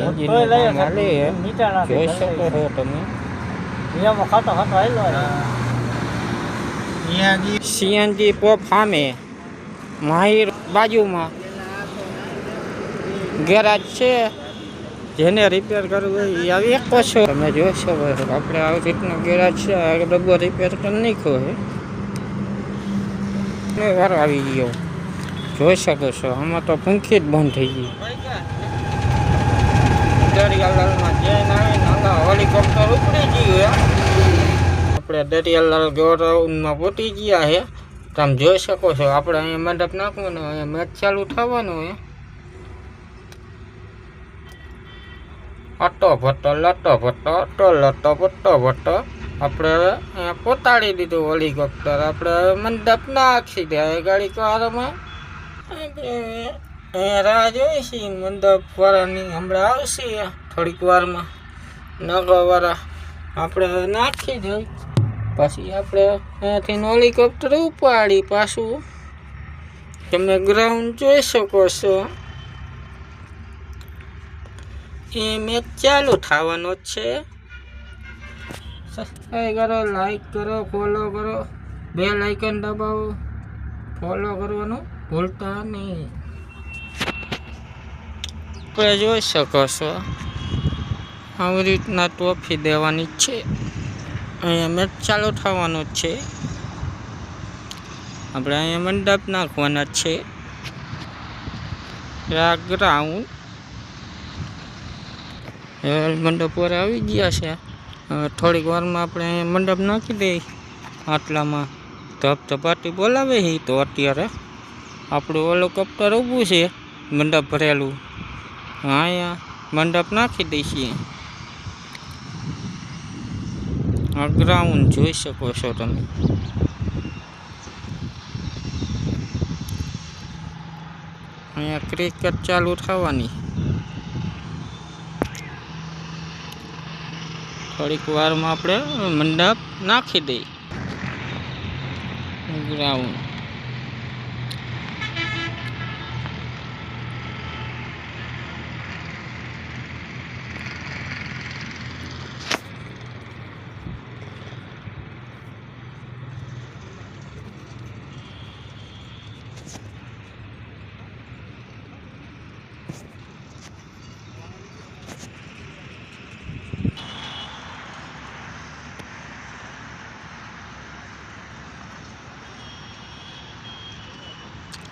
એન્જિનનું કામ હાલે છે. જોઈ શકો છો તમે સીએનજી પોપ સામે માહિર બાજુમાં ગેરાજ છે. જેને રિપેર કરવું હોય એ આવી શકો છો. તમે જોઈ શકો છો આપણે આવી રીતનો ગેરાજ છે. આ ડબ્બો રિપેર કરી નાખ્યો છે. વાર આવી ગયો જોઈ શકો છો. આમાં તો પંખી જ બંધ થઈ ગઈ. દરિયાલાલમાં જઈને આવીને હેલિકોપ્ટર ઉપડી ગયું. આપણે દરિયાલાલ ગોડાઉનમાં પહોંચી ગયા છે. તમે જોઈ શકો છો. આપણે અહીંયા મંડપ નાખવાનો, અહીંયા મેચ ચાલુ થવાનું છે. અટો ભટ્ટો લટો ભટ્ટો અટો લટો ભટ્ટો ભટ્ટો. આપણે હવે અહીંયા પોતાડી દીધું હેલિકોપ્ટર. આપણે હવે મંડપ નાખી દે ગાડી કારમાં. અહીંયા રાહ જોઈશી મંડપ વાળાની. હમણાં આવશે થોડીક વારમાં નગરવાળા. આપણે હવે નાખી દઈ પછી આપણે અહીંયાથી હેલિકોપ્ટર ઉપાડી પાછું. તમે ગ્રાઉન્ડ જોઈ શકો છો. એ મેચ ચાલુ થવાનો છે. સબસ્ક્રાઈબ કરો, લાઈક કરો, ફોલો કરો, બેલ આઇકન દબાવો. ફોલો કરવાનું ભૂલતા નહીં. આપણે જોઈ શકો છો આવી રીતના ટ્રોફી દેવાની છે. અહીંયા મેચ ચાલુ થવાનું છે. આપણે અહીંયા મંડપ નાખવાના છે. આ ગ્રાઉન્ડ મંડપ પર આવી ગયા છે. થોડીક વારમાં આપણે અહીંયા મંડપ નાખી દઈએ. આટલામાં ધબધબાટી બોલાવે છે. તો અત્યારે આપણું હેલિકોપ્ટર ઊભું છે મંડપ ભરેલું. અહીંયા મંડપ નાખી દઈશું. આ ગ્રાઉન્ડ જોઈ શકો છો તમે. અહીંયા ક્રિકેટ ચાલુ થવાની. થોડીક વારમાં આપણે મંડપ નાખી દઈએ. ગ્રાઉન્ડ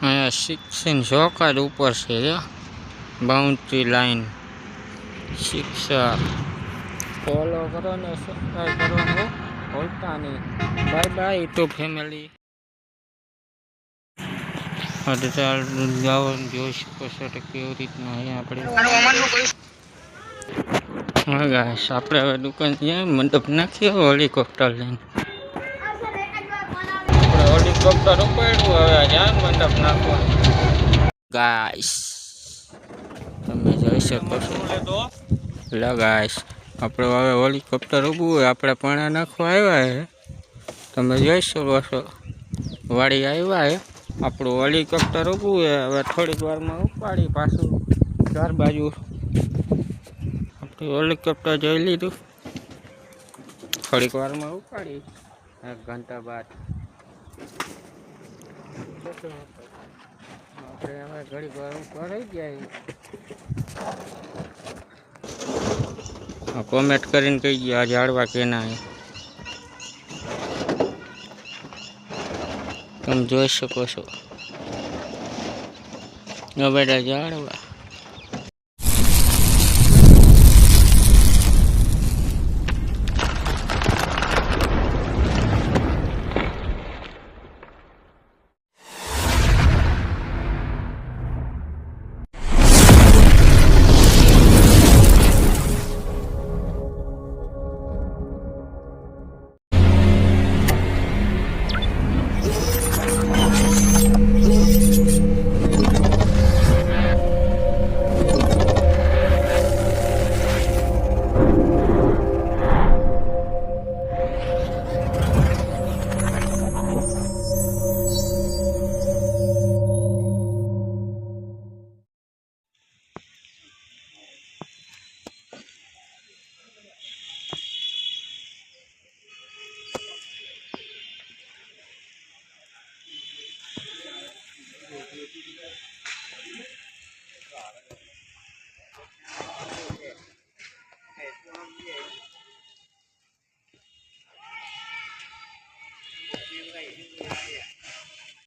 અહીંયા 16 ચોકાડ ઉપર છે. બાઉન્ડ્રી લાઈન 6 ફોલો કરો ને સબસ્ક્રાઈબ કરવાનું ભૂલતા નહીં. Bye bye YouTube family. ગાવાનું જોઈ શકો છો તો કેવી રીતના અહીંયા આપણે. હા ગાઈસ આપણે હવે દુકાન ત્યાં મંડપ નાખીએ હેલિકોપ્ટર લઈને. હેલિકોપ્ટર ઉપાડ્યું હવે જ્યાં મંડપ નાખવાનું. ગાઈસ તમે જોઈ શકો છો. લે ગાઈસ આપણે હવે હેલિકોપ્ટર ઊભું હોય આપણે પાણા નાખવા આવ્યા છે. તમે જોઈ શકો છો વાડી આવ્યા છે. આપણું હેલિકોપ્ટર ઊભું છે. હવે થોડીક વારમાં ઉપાડી પાછું 4 બાજુ. આપણું હેલિકોપ્ટર જોઈ લીધું. થોડીક વારમાં ઉપાડી 1 ઘંટા બાદ. આપણે હવે ઘડીક વાર ઉપર રહી ગયા. કોમેન્ટ કરીને કહી ગયા ઝાડવા કેના. તમે જોઈ શકો છો બધા ઝાડવા.